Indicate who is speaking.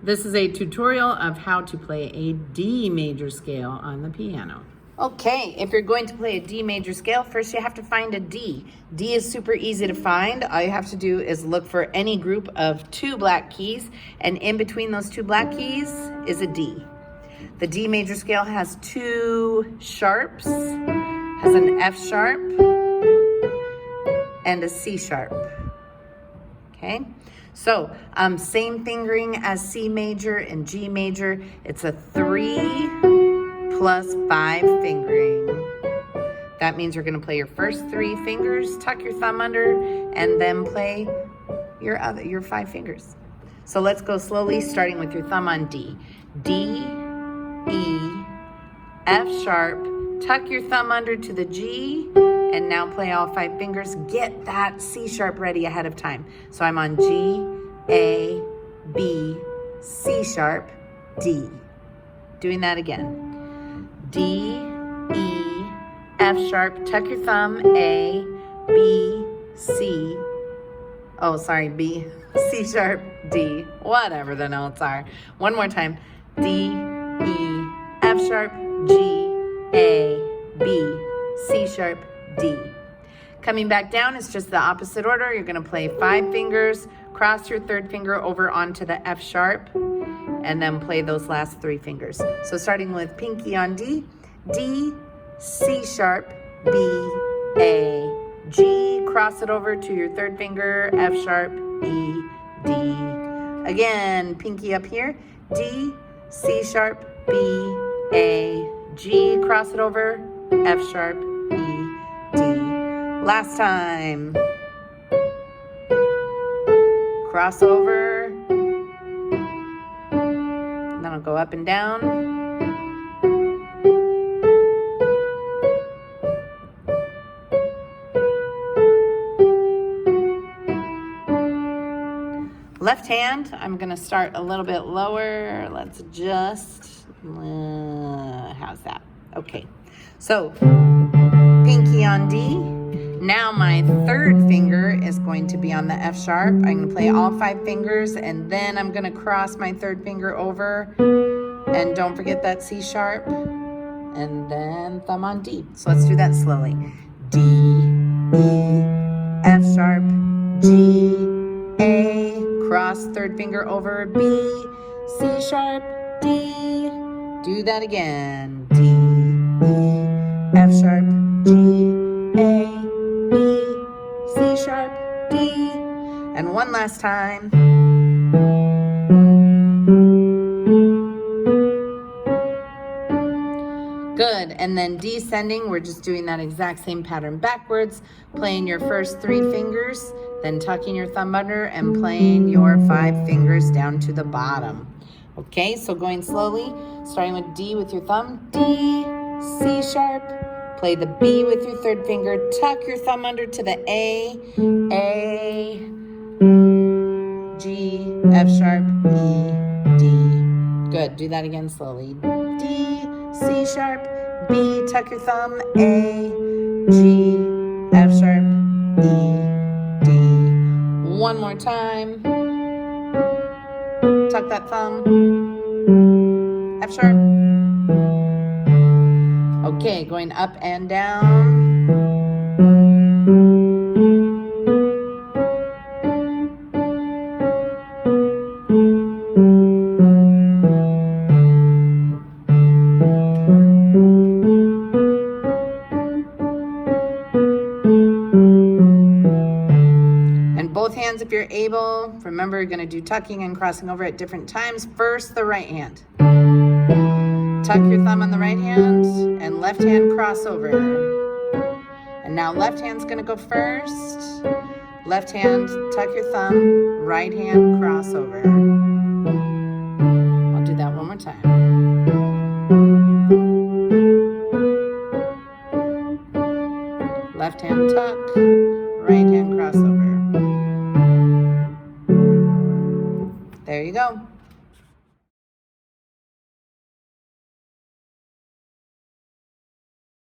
Speaker 1: This is a tutorial of how to play a D major scale on the piano. Okay, if you're going to play a D major scale, first you have to find a D. D is super easy to find. All you have to do is look for any group of 2 black keys, and in between those 2 black keys is a D. The D major scale has 2 sharps, has an F sharp, and a C sharp. Okay, so same fingering as C major and G major. It's a 3 plus 5 fingering. That means you're going to play your first 3 fingers, tuck your thumb under, and then play your 5 fingers. So let's go slowly, starting with your thumb on D. D, E, F sharp, tuck your thumb under to the G, and now play all 5 fingers. Get that C sharp ready ahead of time. So I'm on G, A, B, C sharp, D. Doing that again. D, E, F sharp, tuck your thumb, A, B, C. Oh, sorry, B, C sharp, D. Whatever the notes are. One more time. D, E, F sharp, G, A, B, C sharp, D. Coming back down, it's just the opposite order. You're going to play 5 fingers, cross your 3rd finger over onto the F sharp, and then play those last 3 fingers. So starting with pinky on D, D, C sharp, B, A, G, cross it over to your 3rd finger, F sharp, E, D. Again, pinky up here, D, C sharp, B, A, G, cross it over, F sharp, E, D. Last time. Cross over. And then I'll go up and down. Left hand, I'm going to start a little bit lower. Let's adjust. How's that? Okay. So, pinky on D. Now my 3rd finger is going to be on the F sharp. I'm going to play all 5 fingers, and then I'm going to cross my 3rd finger over. And don't forget that C sharp. And then thumb on D. So let's do that slowly. D, E, F sharp, G, A, cross 3rd finger over, B, C sharp, D. Do that again. D, E, F sharp, G, A, B, C sharp, D. And one last time. Good. And then descending, we're just doing that exact same pattern backwards, playing your first 3 fingers, then tucking your thumb under and playing your 5 fingers down to the bottom. Okay, so going slowly, starting with D with your thumb, D, C sharp, play the B with your 3rd finger, tuck your thumb under to the A, G, F sharp, E, D. Good, do that again slowly. D, C sharp, B, tuck your thumb, A, G, F sharp, E, D. One more time. Tuck that thumb, F sharp. Okay, going up and down. And both hands, if you're able, remember you're going to do tucking and crossing over at different times. First, the right hand. Tuck your thumb on the right hand and left hand cross over. And now left hand's going to go first. Left hand, tuck your thumb, right hand cross over. I'll do that one more time. Left hand tuck, right hand cross over. There you go.